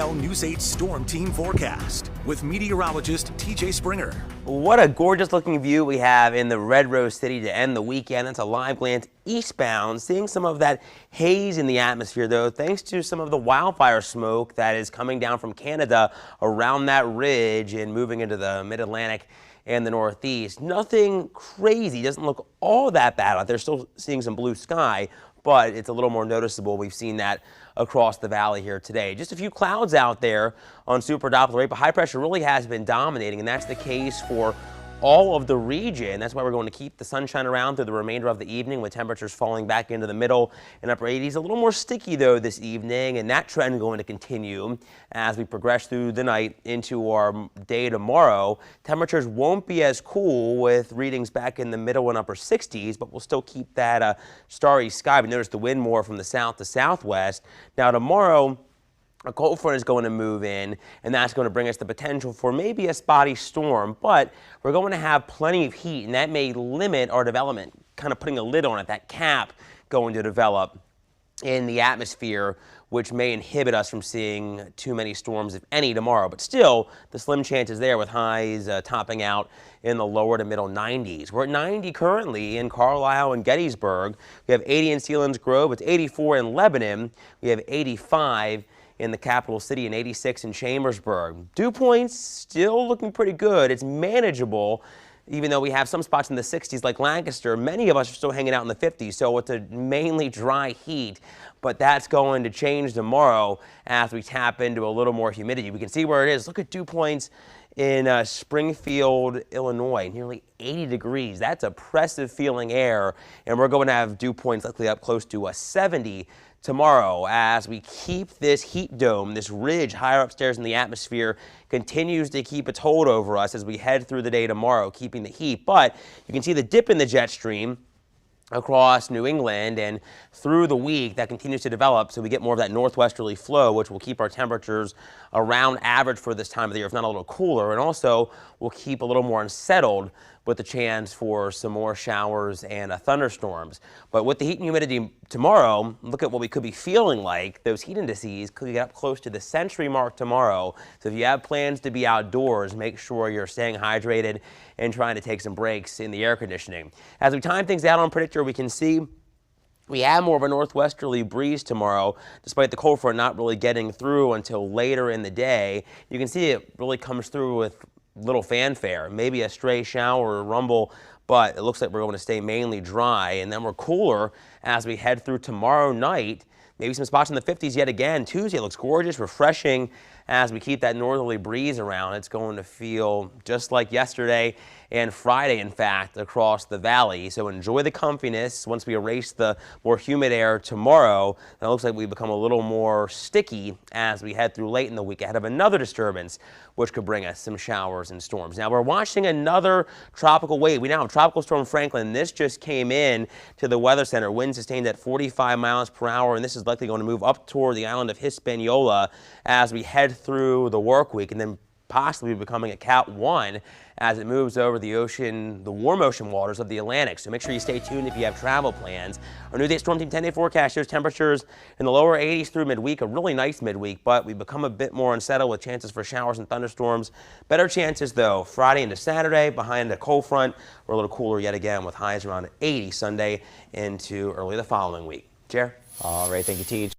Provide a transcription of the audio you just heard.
KSL News 8 Storm Team Forecast with meteorologist TJ Springer. What a gorgeous looking view we have in the Red Rose City to end the weekend. That's a live glance eastbound, seeing some of that haze in the atmosphere though, thanks to some of the wildfire smoke that is coming down from Canada around that ridge and moving into the mid-Atlantic and the Northeast. Nothing crazy, doesn't look all that bad out there. Still seeing some blue sky, but it's a little more noticeable. We've seen that across the valley here today. Just a few clouds out there on Super Doppler 8, but high pressure really has been dominating, and that's the case for all of the region. That's why we're going to keep the sunshine around through the remainder of the evening with temperatures falling back into the middle and upper 80s. A little more sticky though this evening, and that trend going to continue as we progress through the night into our day tomorrow. Temperatures won't be as cool with readings back in the middle and upper 60s, but we'll still keep that starry sky. We notice the wind more from the south to southwest. Now tomorrow, a cold front is going to move in, and that's going to bring us the potential for maybe a spotty storm, but we're going to have plenty of heat, and that may limit our development, kind of putting a lid on it, that cap going to develop in the atmosphere, which may inhibit us from seeing too many storms, if any, tomorrow. But still, the slim chance is there with highs topping out in the lower to middle 90s. We're at 90 currently in Carlisle and Gettysburg. We have 80 in Selinsgrove. It's 84 in Lebanon. We have 85 in the capital city and 86 in Chambersburg. Dew points still looking pretty good. It's manageable, even though we have some spots in the 60s like Lancaster. Many of us are still hanging out in the 50s, so it's a mainly dry heat, but that's going to change tomorrow as we tap into a little more humidity. We can see where it is. Look at dew points in Springfield, Illinois, nearly 80 degrees. That's oppressive feeling air, and we're going to have dew points likely up close to 70 tomorrow as we keep this heat dome, this ridge higher upstairs in the atmosphere, continues to keep its hold over us as we head through the day tomorrow, keeping the heat. But you can see the dip in the jet stream across New England, and through the week that continues to develop, so we get more of that northwesterly flow, which will keep our temperatures around average for this time of the year, if not a little cooler, and also will keep a little more unsettled with the chance for some more showers and thunderstorms. But with the heat and humidity tomorrow, look at what we could be feeling like. Those heat indices could get up close to the century mark tomorrow. So if you have plans to be outdoors, make sure you're staying hydrated and trying to take some breaks in the air conditioning. As we time things out on Predictor, we can see we have more of a northwesterly breeze tomorrow, despite the cold front not really getting through until later in the day. You can see it really comes through with little fanfare, maybe a stray shower or rumble, but it looks like we're going to stay mainly dry, and then we're cooler as we head through tomorrow night. Maybe some spots in the 50s yet again. Tuesday looks gorgeous, refreshing as we keep that northerly breeze around. It's going to feel just like yesterday and Friday, in fact, across the valley. So enjoy the comfiness once we erase the more humid air tomorrow. And it looks like we become a little more sticky as we head through late in the week ahead of another disturbance, which could bring us some showers and storms. Now we're watching another tropical wave. We now have Tropical Storm Franklin. This just came in to the Weather Center. Wind sustained at 45 miles per hour, and this is likely going to move up toward the island of Hispaniola as we head through the work week, and then possibly becoming a Cat 1 as it moves over the ocean, the warm ocean waters of the Atlantic. So make sure you stay tuned if you have travel plans. Our News 8 Storm Team 10-day forecast shows temperatures in the lower 80s through midweek, a really nice midweek, but we become a bit more unsettled with chances for showers and thunderstorms. Better chances though, Friday into Saturday behind the cold front. We're a little cooler yet again with highs around 80 Sunday into early the following week. Jer? All right, thank you, Teach.